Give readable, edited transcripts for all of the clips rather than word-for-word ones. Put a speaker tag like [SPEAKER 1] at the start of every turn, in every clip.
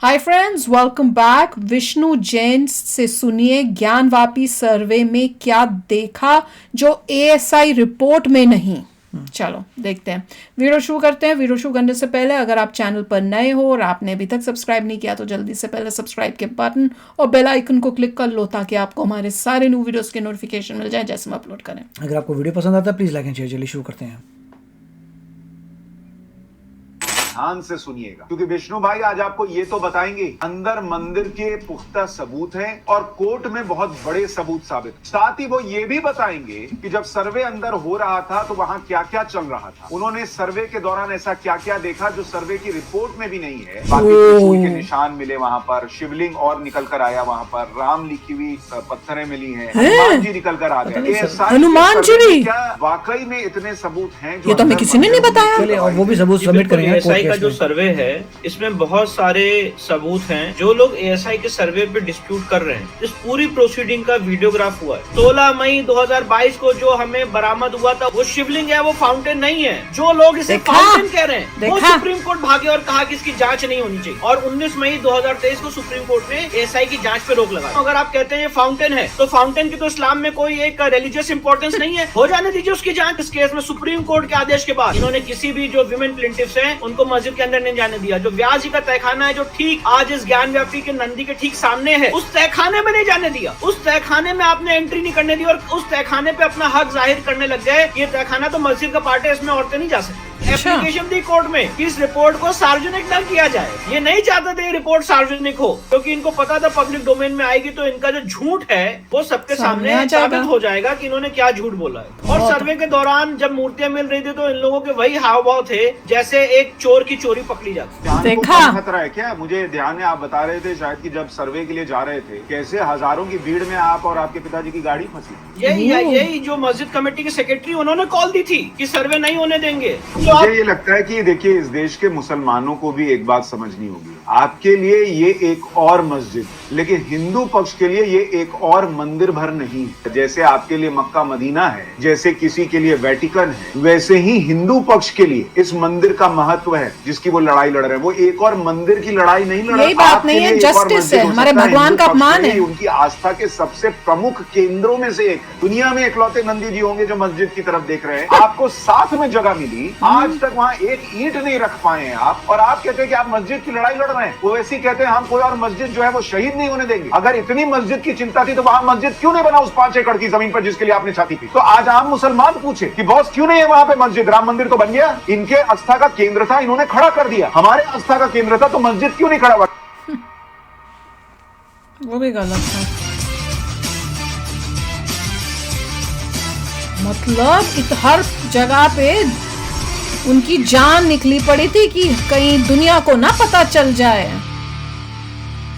[SPEAKER 1] Hi friends, welcome back. Vishnu Jain से सुनिए ज्ञानवापी सर्वे में क्या देखा जो एएसआई रिपोर्ट में नहीं। चलो देखते हैं, वीडियो शुरू करते हैं। वीडियो शुरू करने से पहले अगर आप चैनल पर नए हो और आपने अभी तक सब्सक्राइब नहीं किया तो जल्दी से पहले सब्सक्राइब के बटन और बेल आइकन को क्लिक कर लो ताकि आपको हमारे सारे न्यू वीडियोस के नोटिफिकेशन मिल जाए जैसे हम अपलोड करें।
[SPEAKER 2] अगर आपको वीडियो पसंद आता है प्लीज लाइक एंड शेयर। चलिए शुरू करते हैं।
[SPEAKER 3] ध्यान से सुनिएगा क्योंकि विष्णु भाई आज आपको ये तो बताएंगे अंदर मंदिर के पुख्ता सबूत हैं और कोर्ट में बहुत बड़े सबूत साबित। साथ ही वो ये भी बताएंगे कि जब सर्वे अंदर हो रहा था तो वहां क्या क्या चल रहा था। उन्होंने सर्वे के दौरान ऐसा क्या क्या देखा जो सर्वे की रिपोर्ट में भी नहीं है। बाकी त्रिशूल के निशान मिले वहां पर, शिवलिंग और निकल कर आया वहां पर, राम लिखी हुई पत्थरें मिली हैं, हनुमान जी निकल कर आ गए।
[SPEAKER 1] हनुमान जी भी
[SPEAKER 3] क्या वाकई में इतने सबूत हैं जो
[SPEAKER 1] ये तो हमें किसी ने नहीं बताया।
[SPEAKER 2] चलिए और वो भी सबूत सबमिट करेंगे।
[SPEAKER 4] एएसआई का जो सर्वे है इसमें बहुत सारे सबूत हैं। जो लोग एएसआई के सर्वे पे डिस्प्यूट कर रहे हैं, इस पूरी प्रोसीडिंग का वीडियोग्राफ हुआ है। 16 मई 2022 को जो हमें बरामद हुआ था वो शिवलिंग है, वो फाउंटेन नहीं है। जो लोग इसे फाउंटेन कह रहे हैं वो सुप्रीम कोर्ट भागे और कहा कि इसकी जांच नहीं होनी चाहिए। और 19 मई 2023 को सुप्रीम कोर्ट ने एएसआई की जांच पे रोक लगाई। अगर आप कहते हैं ये फाउंटेन है तो फाउंटेन की तो इस्लाम में कोई एक रिलीजियस इंपॉर्टेंस नहीं है। हो जाने दीजिए उसकी जांच। इस केस में सुप्रीम कोर्ट के आदेश के बाद इन्होंने किसी भी जो विमेन प्लेंटिफ्स हैं उनको मस्जिद के अंदर नहीं जाने दिया। जो व्यास जी का तहखाना है जो ठीक आज इस ज्ञानव्यापी के नंदी के ठीक सामने है, उस तहखाने में नहीं जाने दिया। उस तहखाने में आपने एंट्री नहीं करने दी और उस तहखाने पे अपना हक जाहिर करने लग गए। ये तहखाना तो मस्जिद का पार्ट है, इसमें औरतें नहीं जा सकती। एप्लीकेशन दी कोर्ट में कि इस रिपोर्ट को सार्वजनिक न किया जाए। ये नहीं चाहते थे ये रिपोर्ट सार्वजनिक हो क्योंकि इनको पता था पब्लिक डोमेन में आएगी तो इनका जो झूठ है वो सबके सामने साबित हो जाएगा कि इन्होंने क्या झूठ बोला है। और सर्वे के दौरान जब मूर्तियां मिल रही थी तो इन लोगों के वही हाव भाव थे जैसे एक चोर की चोरी पकड़ी जाती।
[SPEAKER 1] देखा
[SPEAKER 3] खतरा है क्या? मुझे ध्यान है आप बता रहे थे शायद कि जब सर्वे के लिए जा रहे थे कैसे हजारों की भीड़ में आप और आपके पिताजी की गाड़ी फंसी।
[SPEAKER 4] यही जो मस्जिद कमेटी के सेक्रेटरी उन्होंने कॉल दी थी कि सर्वे नहीं होने देंगे।
[SPEAKER 3] मुझे ये लगता है कि देखिए इस देश के मुसलमानों को भी एक बात समझनी होगी। आपके लिए ये एक और मस्जिद, लेकिन हिंदू पक्ष के लिए ये एक और मंदिर भर नहीं। जैसे आपके लिए मक्का मदीना है, जैसे किसी के लिए वेटिकन है, वैसे ही हिंदू पक्ष के लिए इस मंदिर का महत्व है जिसकी वो लड़ाई लड़ रहे हैं। वो एक और मंदिर की लड़ाई नहीं लड़ रहे।
[SPEAKER 1] यही बात नहीं है, जस्टिस है, हमारे भगवान का अपमान है।
[SPEAKER 3] उनकी आस्था के सबसे प्रमुख केंद्रों में से एक। दुनिया में इकलौते नंदी जी होंगे जो मस्जिद की तरफ देख रहे हैं। आपको साथ में जगह मिली, आज तक वहां एक ईंट नहीं रख पाए हैं आप, और आप कहते हैं कि आप मस्जिद की लड़ाई लड़ रहे हैं। वो ऐसी कहते हैं हम कोई और मस्जिद जो है वो शहीद नहीं होने देंगे। अगर इतनी मस्जिद की चिंता थी तो वहां मस्जिद क्यों नहीं बना उस 5 एकड़ की जमीन पर जिसके लिए आपने छाती थी? तो आज आम मुसलमान पूछे कि बॉस क्यों नहीं है वहां पे मस्जिद? राम मंदिर तो बन गया, इनके आस्था का केंद्र था, इन्होंने खड़ा कर दिया। हमारे आस्था का केंद्र था तो मस्जिद क्यों नहीं खड़ा हुआ?
[SPEAKER 1] वो भी गलत था। मतलब हर जगह पे उनकी जान निकली पड़ी थी कि कहीं दुनिया को ना पता चल जाए।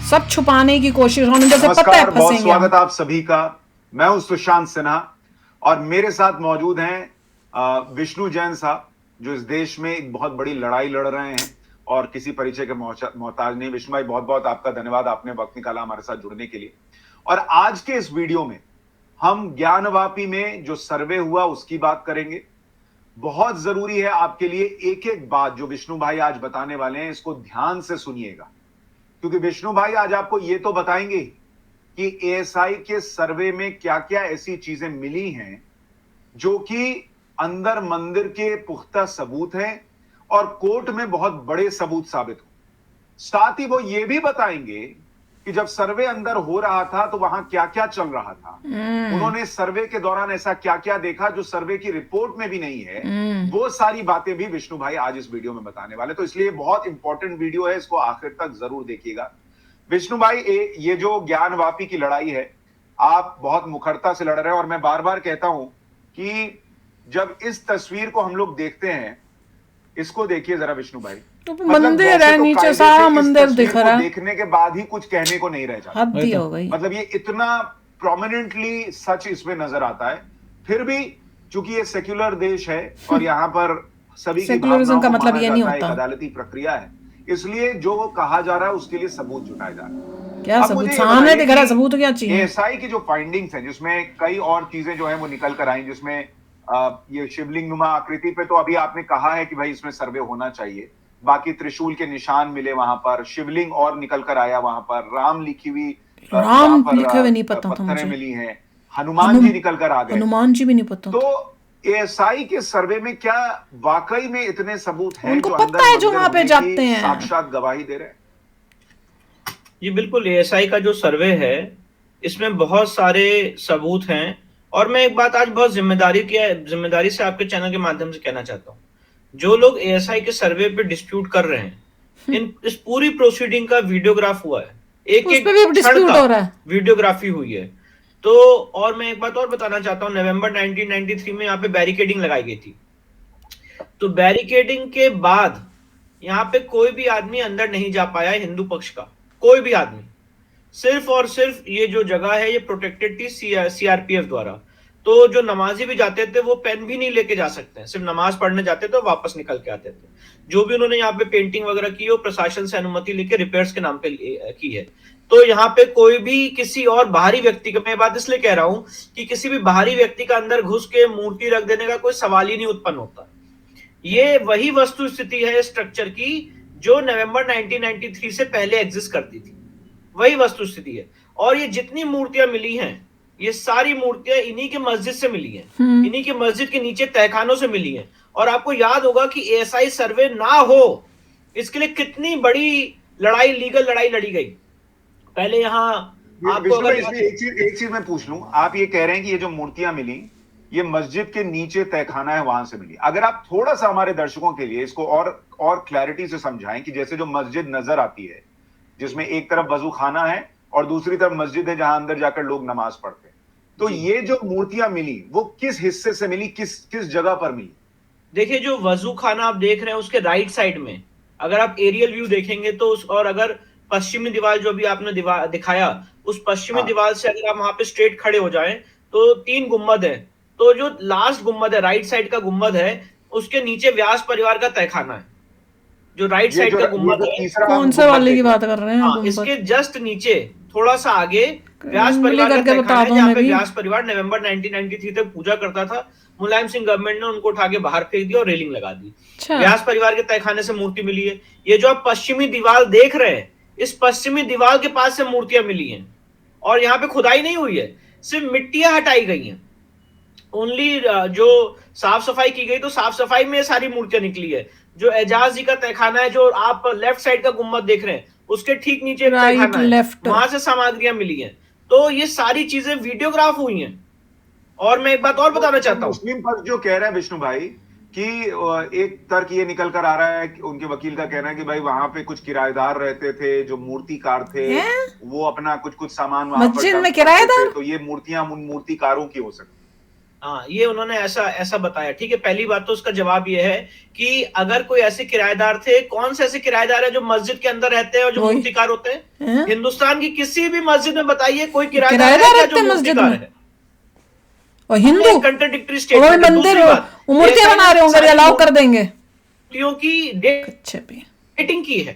[SPEAKER 1] सब छुपाने की कोशिश होने जैसे पता है
[SPEAKER 3] बहुत
[SPEAKER 1] फंसेंगे।
[SPEAKER 3] स्वागत आप सभी का। मैं हूं सुशांत सिन्हा और मेरे साथ मौजूद हैं विष्णु जैन साहब जो इस देश में एक बहुत बड़ी लड़ाई लड़ रहे हैं और किसी परिचय के मोहताज नहीं। विष्णु भाई बहुत बहुत आपका धन्यवाद, आपने वक्त निकाला हमारे साथ जुड़ने के लिए। और आज के इस वीडियो में हम ज्ञानवापी में जो सर्वे हुआ उसकी बात करेंगे। बहुत जरूरी है आपके लिए एक एक बात जो विष्णु भाई आज बताने वाले हैं, इसको ध्यान से सुनिएगा क्योंकि विष्णु भाई आज आपको ये तो बताएंगे कि एएसआई के सर्वे में क्या क्या ऐसी चीजें मिली हैं जो कि अंदर मंदिर के पुख्ता सबूत हैं और कोर्ट में बहुत बड़े सबूत साबित हो। साथ ही वो ये भी बताएंगे कि जब सर्वे अंदर हो रहा था तो वहां क्या क्या चल रहा था। उन्होंने सर्वे के दौरान ऐसा क्या क्या देखा जो सर्वे की रिपोर्ट में भी नहीं है। वो सारी बातें भी विष्णु भाई आज इस वीडियो में बताने वाले। तो इसलिए बहुत इंपॉर्टेंट वीडियो है, इसको आखिर तक जरूर देखिएगा। विष्णु भाई ये जो ज्ञानवापी की लड़ाई है आप बहुत मुखरता से लड़ रहे हैं और मैं बार बार कहता हूं कि जब इस तस्वीर को हम लोग देखते हैं, इसको देखिए जरा विष्णु भाई।
[SPEAKER 1] तो मंदिर है, नीचे सारा मंदिर दिख रहा है।
[SPEAKER 3] देखने के बाद ही कुछ कहने को नहीं रह जाता।
[SPEAKER 1] हद ही हो गई।
[SPEAKER 3] मतलब ये इतना प्रोमिनेंटली सच इसमें नजर आता है। फिर भी चूंकि ये सेक्युलर देश है और यहाँ पर सभी की
[SPEAKER 1] सेक्युलरिज्म का मतलब ये नहीं होता,
[SPEAKER 3] अदालती प्रक्रिया है, इसलिए जो कहा जा रहा है उसके लिए सबूत जुटाए जा रहे हैं।
[SPEAKER 1] क्या सबूत सामने दिख रहा, सबूत क्या चाहिए?
[SPEAKER 3] एएसआई की जो फाइंडिंग्स हैं जिसमें कई और चीजें जो है वो निकल कर आई, जिसमें ये शिवलिंग नुमा आकृति पे तो अभी आपने कहा है कि भाई इसमें सर्वे होना चाहिए, बाकी त्रिशूल के निशान मिले वहां पर, शिवलिंग और निकल कर आया वहां पर, राम लिखी हुई
[SPEAKER 1] राम
[SPEAKER 3] वहां पर
[SPEAKER 1] लिखे हुए नहीं पता था
[SPEAKER 3] पत्थरें
[SPEAKER 1] मुझे।
[SPEAKER 3] मिली हैं, हनुमान जी निकल कर आ गए।
[SPEAKER 1] हनुमान जी भी नहीं पता था।
[SPEAKER 3] तो एएसआई के सर्वे में क्या वाकई में इतने सबूत हैं
[SPEAKER 1] उनको
[SPEAKER 3] जो
[SPEAKER 1] पता है जो
[SPEAKER 3] मंदिर
[SPEAKER 1] वहां पे
[SPEAKER 3] होने की
[SPEAKER 1] जाते हैं।
[SPEAKER 3] साक्षात गवाही दे रहे हैं?
[SPEAKER 4] जी बिल्कुल, एएसआई का जो सर्वे है इसमें बहुत सारे सबूत हैं। और मैं एक बात आज बहुत जिम्मेदारी से आपके चैनल के माध्यम से कहना चाहता हूँ, जो लोग एएसआई के सर्वे पे डिस्प्यूट कर रहे हैं, इस पूरी प्रोसीडिंग का वीडियोग्राफ हुआ है, एक
[SPEAKER 1] उस
[SPEAKER 4] एक
[SPEAKER 1] पे भी डिस्प्यूट हो रहा है।
[SPEAKER 4] वीडियोग्राफी हुई है। तो और मैं एक बात और बताना चाहता हूँ, नवंबर 1993 में यहाँ पे बैरिकेडिंग लगाई गई थी। तो बैरिकेडिंग के बाद यहाँ पे कोई भी आदमी अंदर नहीं जा पाया, हिंदू पक्ष का कोई भी आदमी। सिर्फ और सिर्फ ये जो जगह है ये प्रोटेक्टेड थी सीआरपीएफ द्वारा। तो जो नमाजी भी जाते थे वो पेन भी नहीं लेके जा सकते हैं, सिर्फ नमाज पढ़ने जाते थे, वापस निकल के आते थे। जो भी उन्होंने यहाँ पे पेंटिंग वगैरह की वो प्रशासन से अनुमति लेके रिपेयर्स के नाम पे की है। तो यहाँ पे कोई भी किसी और बाहरी व्यक्ति का, मैं बात इसलिए कह रहा हूं कि किसी भी बाहरी व्यक्ति का अंदर घुस के मूर्ति रख देने का कोई सवाल ही नहीं उत्पन्न होता। ये वही वस्तु स्थिति है स्ट्रक्चर की जो नवंबर 1993 से पहले एग्जिस्ट करती थी, वही वस्तु स्थिति है। और ये जितनी मूर्तियां मिली हैं, ये सारी मूर्तियां इन्हीं के मस्जिद से मिली हैं, इन्हीं के मस्जिद के नीचे तहखानों से मिली हैं। और आपको याद होगा कि एएसआई सर्वे ना हो इसके लिए कितनी बड़ी लड़ाई, लीगल लड़ाई लड़ी गई। पहले यहाँ आपको अगर
[SPEAKER 3] एक चीज मैं पूछ लूं, आप ये कह रहे हैं कि ये जो मूर्तियां मिली ये मस्जिद के नीचे तहखाना है वहां से मिली। अगर आप थोड़ा सा हमारे दर्शकों के लिए इसको और क्लैरिटी से समझाएं कि जैसे जो मस्जिद नजर आती है जिसमें एक तरफ वजू खाना है और दूसरी तरफ मस्जिद है जहां अंदर जाकर लोग नमाज पढ़ते हैं, तो ये जो मूर्तियां मिली वो किस हिस्से से मिली, किस जगह पर मिली?
[SPEAKER 4] देखिए, जो वजू खाना आप देख रहे हैं उसके राइट साइड में अगर आप एरियल व्यू देखेंगे तो और अगर पश्चिमी दीवार जो भी आपने दिखाया, उस पश्चिमी दीवार से अगर आप वहां पे स्ट्रेट खड़े हो जाएं तो 3 गुम्बद है। तो जो लास्ट गुम्बद है, राइट साइड का गुम्बद है, उसके नीचे व्यास परिवार का तहखाना है। जो राइट साइड का गुम्बद है,
[SPEAKER 1] कौन से वाले की बात कर रहे हैं?
[SPEAKER 4] हाँ, इसके जस्ट नीचे थोड़ा सा आगे व्यास परिवार का तहखाना है, जहाँ पे व्यास परिवार नवंबर 1993 तक पूजा करता था। मुलायम सिंह गवर्नमेंट ने उनको उठा के बाहर फेंक दिया और रेलिंग लगा दी। व्यास परिवार के तहखाने से मूर्ति मिली है। ये जो आप पश्चिमी दीवार देख रहे हैं, इस पश्चिमी दीवार के पास से मूर्तियां मिली हैं। और यहाँ पे खुदाई नहीं हुई है, सिर्फ मिट्टियां हटाई गई हैं। ओनली जो साफ सफाई की गई तो साफ सफाई में सारी मूर्तियां निकली है। जो एजाज जी का तहखाना है, जो आप लेफ्ट साइड का गुम्बद देख रहे हैं, उसके ठीक नीचे तहखाना है, वहां से सामग्रियां मिली हैं। तो ये सारी चीजें वीडियोग्राफ हुई हैं। और मैं एक बात और बताना चाहता हूँ,
[SPEAKER 3] मुस्लिम पक्ष जो कह रहा है विष्णु भाई कि एक तर्क ये निकल कर आ रहा है कि उनके वकील का कहना है कि भाई वहां पे कुछ किराएदार रहते थे जो मूर्तिकार थे, वो अपना कुछ सामान वहां
[SPEAKER 1] मस्जिद में किराएदार,
[SPEAKER 3] तो ये मूर्तियां उन मूर्तिकारों की हो सकती।
[SPEAKER 4] हाँ, ये उन्होंने ऐसा बताया। ठीक है, पहली बात तो उसका जवाब ये है कि अगर कोई ऐसे किराएदार थे, कौन से ऐसे किराएदार है जो मस्जिद के अंदर रहते हैं और जो मूर्तिकार होते हैं? हिंदुस्तान की किसी भी मस्जिद में बताइए कोई किराएदार है जो मूर्तिकार है?
[SPEAKER 1] और हिंदू
[SPEAKER 4] कंट्राडिक्टरी स्टेटमेंट,
[SPEAKER 1] मंदिर मूर्तियां बना रहे होंगे, अलाउ कर देंगे।
[SPEAKER 4] क्योंकि डेटिंग की है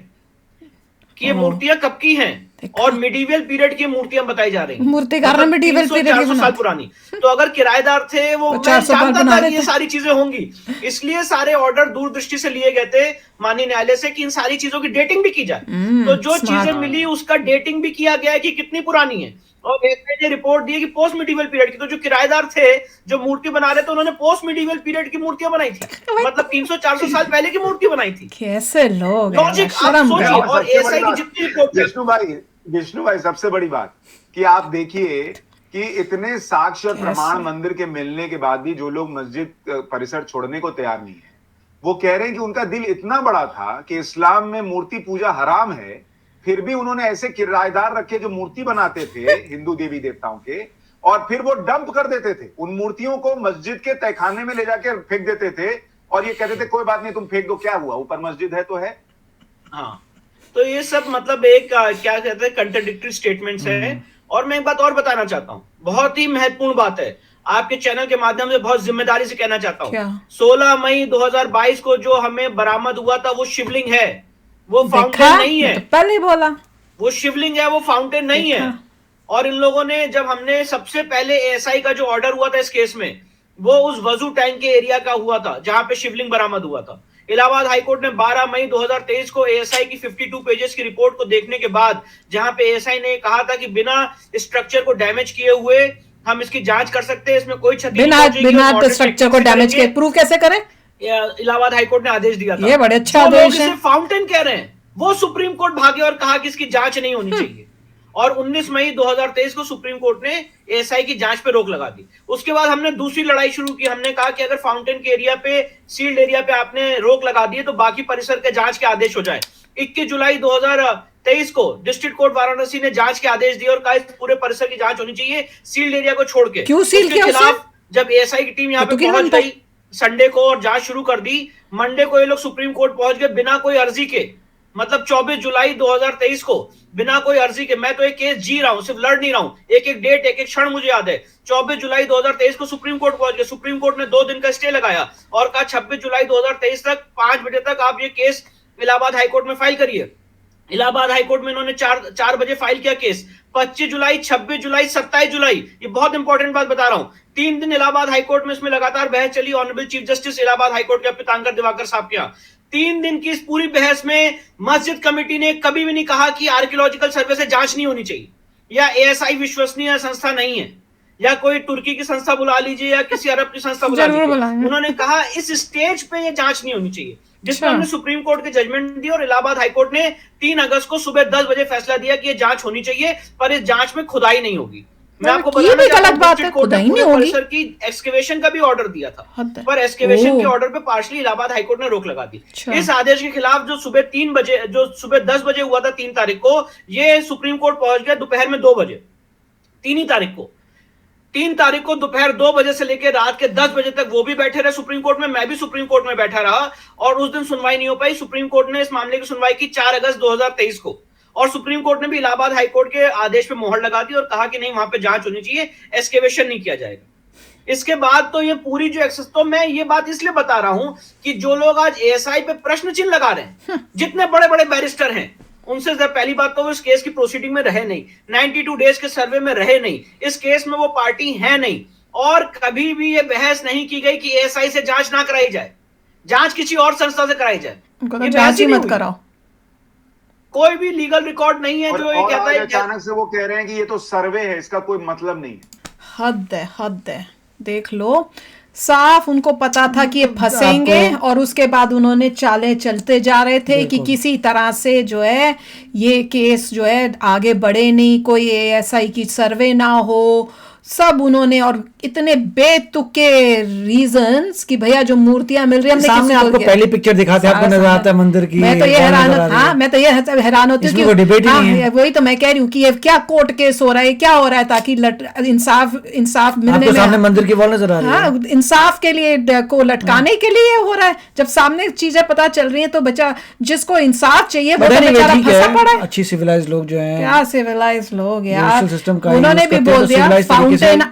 [SPEAKER 4] कि ये मूर्तियां कब की हैं, और मिडीवियल पीरियड की मूर्तियां बताई जा रही हैं।
[SPEAKER 1] मूर्तिकार ने मिडीवियल पीरियड की
[SPEAKER 4] साल पुरानी। तो अगर किराएदार थे वो, मैं जानता था कि ये सारी चीजें होंगी, इसलिए सारे ऑर्डर दूरदृष्टि से लिए गए थे माननीय न्यायालय से कि इन सारी चीजों की डेटिंग भी की जाए। तो जो चीजें मिली उसका डेटिंग भी किया गया है कि कितनी पुरानी है। और एक ने रिपोर्ट दी कि पोस्ट मिडीवियल पीरियड की। तो जो किराएदार थे जो मूर्ति बना रहे थे, उन्होंने पोस्ट मिडीवियल पीरियड की मूर्तियां बनाई थी, मतलब 300-400 साल पहले की मूर्ति बनाई थी।
[SPEAKER 1] कैसे लोग
[SPEAKER 4] लॉजिक आप सोचिए। और एएसआई की जितनी रिपोर्ट,
[SPEAKER 3] विष्णु भाई सबसे बड़ी बात कि आप देखिए कि इतने साक्ष्य और प्रमाण मंदिर के मिलने के बाद भी जो लोग मस्जिद परिसर छोड़ने को तैयार नहीं है, वो कह रहे हैं कि उनका दिल इतना बड़ा था कि इस्लाम में मूर्ति पूजा हराम है, फिर भी उन्होंने ऐसे किराएदार रखे जो मूर्ति बनाते थे हिंदू देवी देवताओं के, और फिर वो डंप कर देते थे उन मूर्तियों को, मस्जिद के तहखाने में ले जाकर फेंक देते थे और ये कहते थे कोई बात नहीं तुम फेंक दो, क्या हुआ, ऊपर मस्जिद है तो है।
[SPEAKER 4] हाँ, तो ये सब मतलब एक क्या कहते हैं कंट्राडिक्टरी स्टेटमेंट्स है। और मैं एक बात और बताना चाहता हूँ, बहुत ही महत्वपूर्ण बात है, आपके चैनल के माध्यम से बहुत जिम्मेदारी से कहना चाहता हूँ। 16 मई 2022 को जो हमें बरामद हुआ था वो शिवलिंग है, वो फाउंटेन नहीं है।
[SPEAKER 1] तो पहले बोला
[SPEAKER 4] वो शिवलिंग है, वो फाउंटेन नहीं है। और इन लोगों ने, जब हमने सबसे पहले एएसआई का जो ऑर्डर हुआ था इस केस में, वो उस वजू टैंक के एरिया का हुआ था जहां पे शिवलिंग बरामद हुआ था। इलाहाबाद हाईकोर्ट ने 12 मई 2023 को एएसआई की 52 पेजेस की रिपोर्ट को देखने के बाद, जहां पे एएसआई ने कहा था कि बिना स्ट्रक्चर को डैमेज किए हुए हम इसकी जांच कर सकते हैं, इसमें कोई क्षति
[SPEAKER 1] बिना स्ट्रक्चर को डैमेज किए प्रूव कैसे करें,
[SPEAKER 4] इलाहाबाद हाईकोर्ट ने आदेश दिया था।
[SPEAKER 1] ये बड़े अच्छा आदेश है।
[SPEAKER 4] फाउंटेन कह रहे हैं वो सुप्रीम कोर्ट भागे और कहा कि इसकी जांच नहीं होनी चाहिए, और 19 मई 2023 को सुप्रीम कोर्ट ने एएसआई की जांच पे रोक लगा दी। उसके बाद हमने दूसरी लड़ाई शुरू की। हमने कहा कि अगर फाउंटेन के एरिया पे, सील्ड एरिया पे आपने रोक लगा दी है तो बाकी परिसर के जांच के आदेश हो जाए। 21 जुलाई 2023 को डिस्ट्रिक्ट कोर्ट वाराणसी ने जांच के आदेश दिए और कहा इस पूरे परिसर की जांच होनी चाहिए सील्ड एरिया को छोड़ के।
[SPEAKER 1] क्यों सील किया उसे?
[SPEAKER 4] जब एएसआई की टीम यहाँ पे पहुंच गई संडे को और जांच शुरू कर दी, मंडे को ये लोग सुप्रीम कोर्ट पहुंच गए बिना कोई अर्जी के। मतलब 24 जुलाई 2023 को बिना कोई अर्जी के, मैं तो एक केस जी रहा हूं, सिर्फ लड़ नहीं रहा हूं, एक एक डेट, एक एक क्षण मुझे याद है। 24 जुलाई 2023 को सुप्रीम कोर्ट पहुंच गए। सुप्रीम कोर्ट ने 2 दिन का स्टे लगाया और कहा 26 जुलाई 2023 तक 5 बजे तक आप ये केस इलाहाबाद हाईकोर्ट में फाइल करिए। इलाहाबाद हाईकोर्ट में इन्होंने 4 बजे फाइल किया केस। 25 जुलाई, 26 जुलाई, 27 जुलाई, ये बहुत इंपॉर्टेंट बात बता रहा हूं, 3 दिन इलाहाबाद हाईकोर्ट में इसमें लगातार बहस चली। Honourable chief justice Allahabad high court के पीतांबर दिवाकर साहब के यहाँ 3 दिन की इस पूरी बहस में मस्जिद कमेटी ने कभी भी नहीं कहा कि आर्कियोलॉजिकल सर्वे से जांच नहीं होनी चाहिए, या एएसआई विश्वसनीय संस्था नहीं है, या कोई तुर्की की संस्था बुला लीजिए या किसी अरब की संस्था बुला लीजिए। उन्होंने कहा इस स्टेज पे ये जांच नहीं होनी चाहिए, जिसमें हमने सुप्रीम कोर्ट के जजमेंट दी और इलाहाबाद हाईकोर्ट ने 3 अगस्त को सुबह 10 बजे फैसला दिया कि ये जांच होनी चाहिए, पर इस जांच में खुदाई नहीं होगी। मैं आपको बताना चाहता हूं डिस्ट्रिक्ट कोर्ट ने पूरे परिसर की एक्सकेवेशन का भी ऑर्डर दिया था, पर एक्सकेवेशन के ऑर्डर पे पार्शली इलाहाबाद हाईकोर्ट ने रोक लगा दी। इस आदेश के खिलाफ जो सुबह 10 बजे हुआ था 3 तारीख को, ये सुप्रीम कोर्ट पहुंच गया दोपहर में 2 बजे। 3 तारीख को दोपहर 2 बजे से लेकर रात के 10 बजे तक वो भी बैठे रहे सुप्रीम कोर्ट में, मैं भी सुप्रीम कोर्ट में बैठा रहा, और उस दिन सुनवाई नहीं हो पाई। सुप्रीम कोर्ट ने इस मामले की सुनवाई की 4 अगस्त 2023 को, और सुप्रीम कोर्ट ने भी इलाहाबाद हाईकोर्ट के आदेश पे मोहर लगा दी और कहा कि नहीं, वहां पे जांच होनी चाहिए, एक्सकेवेशन नहीं किया जाएगा। इसके बाद तो ये पूरी जो एक्सेस, तो मैं ये बात इसलिए बता रहा हूं कि जो लोग आज एएसआई पे प्रश्न चिन्ह लगा रहे हैं, जितने बड़े बड़े बैरिस्टर हैं, उनसे पहली बात तो वो इस केस की प्रोसीडिंग में रहे नहीं, 92 डेज के सर्वे में रहे नहीं, इस केस में वो पार्टी है नहीं, और कभी भी ये बहस नहीं की गई कि एएसआई से जांच ना कराई जाए, जांच किसी और संस्था से कराई जाए।
[SPEAKER 1] ये जांच ही मत कराओ।
[SPEAKER 4] कोई भी लीगल रिकॉर्ड नहीं है जो ये कहता है।
[SPEAKER 3] अचानक से वो कह रहे हैं कि ये तो सर्वे है, इसका कोई मतलब नहीं है।
[SPEAKER 1] हद है। देख लो, साफ उनको पता था कि ये फंसेंगे, और उसके बाद उन्होंने चालें चलते जा रहे थे कि किसी तरह से जो है ये केस जो है आगे बढ़े नहीं, कोई एएसआई की सर्वे ना हो, सब उन्होंने, और इतने बेतुके रीजंस कि भैया जो मूर्तियां मिल रही है,
[SPEAKER 2] सामने आपको पहली पिक्चर दिखाते हैं, आपको नजर आता है मंदिर की।
[SPEAKER 1] मैं तो ये हैरान होती हूँ कि वही तो मैं कह रही हूँ कि ये क्या कोर्ट केस हो रहा है, क्या हो रहा है, ताकि इंसाफ मिलने में,
[SPEAKER 2] सामने मंदिर की वॉल नजर आ रही है।
[SPEAKER 1] हाँ, इंसाफ के लिए को लटकाने के लिए हो रहा है। जब सामने चीजें पता चल रही है तो बच्चा जिसको इंसाफ चाहिए वो बेचारा फंसा पड़ा है।
[SPEAKER 2] अच्छी सिविलाइज्ड लोग जो हैं,
[SPEAKER 1] क्या सिविलाइज्ड लोग यार, उन्होंने भी बोल दिया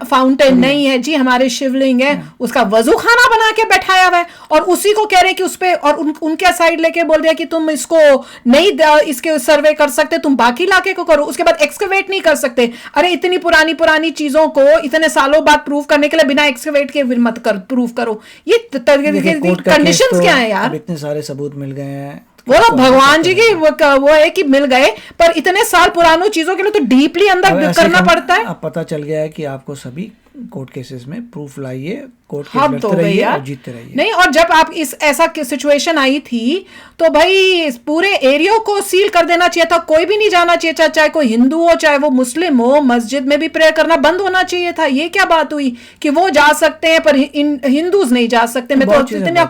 [SPEAKER 1] फाउंटेन नहीं है जी, हमारे शिवलिंग है, उसका वजू खाना बना के बैठाया हुआ है, और उसी को कह रहे कि उस पे, और उनके साइड लेके बोल दिया कि तुम इसको नहीं इसके सर्वे कर सकते, तुम बाकी इलाके को करो, उसके बाद एक्सकवेट नहीं कर सकते। अरे इतनी पुरानी चीजों को इतने सालों बाद प्रूव करने के लिए बिना एक्सकवेट के मत कर प्रूव करो, ये कंडीशंस क्या है यार?
[SPEAKER 2] इतने सारे सबूत मिल गए हैं,
[SPEAKER 1] वो लोग भगवान जी की वो है कि मिल गए, पर इतने साल पुरानों चीजों के लिए तो डीपली अंदर करना पड़ता है।
[SPEAKER 2] अब पता चल गया है कि आपको सभी कोर्ट केसेस में प्रूफ लाइए, कोर्ट केस लड़ते रहिए और जीतते रहिए।
[SPEAKER 1] नहीं, और जब आप ऐसा सिचुएशन आई थी तो भाई पूरे एरिया को सील कर देना चाहिए था, कोई भी नहीं जाना चाहिए, चाहे कोई हिंदू हो चाहे वो मुस्लिम हो, मस्जिद में भी प्रेयर करना बंद होना चाहिए था। ये क्या बात हुई कि वो जा सकते हैं पर हिंदूज नहीं जा सकते? मैं तो इतना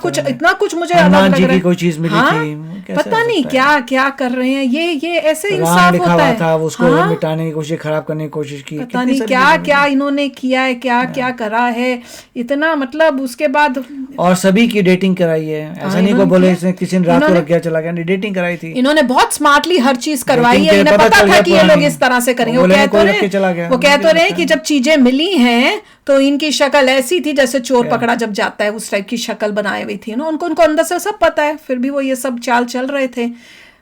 [SPEAKER 1] कुछ मुझे अलग लग रहा है।
[SPEAKER 2] कोई चीज मिली थी,
[SPEAKER 1] पता नहीं क्या क्या कर रहे हैं ये ऐसे इंसाफ होता है?
[SPEAKER 2] उसको मिटाने की कोशिश, खराब करने की कोशिश की,
[SPEAKER 1] पता नहीं क्या क्या इन्होंने किया है, क्या क्या करा है, इतना मतलब उसके बाद।
[SPEAKER 2] और सभी की डेटिंग कराई है, ऐसा नहीं को बोले किसी ने रात को रख गया चला गया, डेटिंग कराई थी इन्होंने,
[SPEAKER 1] बहुत स्मार्टली हर चीज करवाई है, इन्हें पता था कि ये लोग इस तरह से करेंगे। वो कह तो रहे कि जब चीजें मिली हैं तो इनकी शक्ल ऐसी थी जैसे चोर पकड़ा जब जाता है, उस टाइप की शक्ल बनाई हुई थी ना, उनको अंदर से सब पता है, फिर भी वो ये सब चाल चल रहे थे।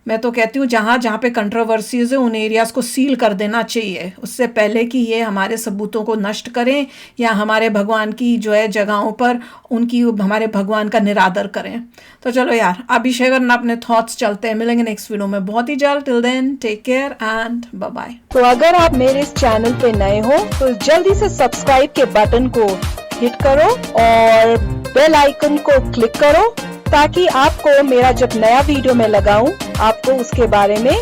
[SPEAKER 1] मैं तो कहती हूँ जहाँ जहाँ पे कंट्रोवर्सीज है उन एरियाज को सील कर देना चाहिए, उससे पहले कि ये हमारे सबूतों को नष्ट करें या हमारे भगवान की जो है जगहों पर उनकी हमारे भगवान का निरादर करें। तो चलो यार, अभिषेक करना अपने थॉट्स, चलते हैं, मिलेंगे नेक्स्ट वीडियो में बहुत ही जल्द। Till then take care and bye bye.
[SPEAKER 5] तो अगर आप मेरे इस चैनल पे नए हो तो जल्दी से सब्सक्राइब के बटन को हिट करो और बेल आइकन को क्लिक करो, ताकि आपको मेरा जब नया वीडियो मैं लगाऊं आपको उसके बारे में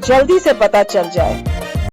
[SPEAKER 5] जल्दी से पता चल जाए।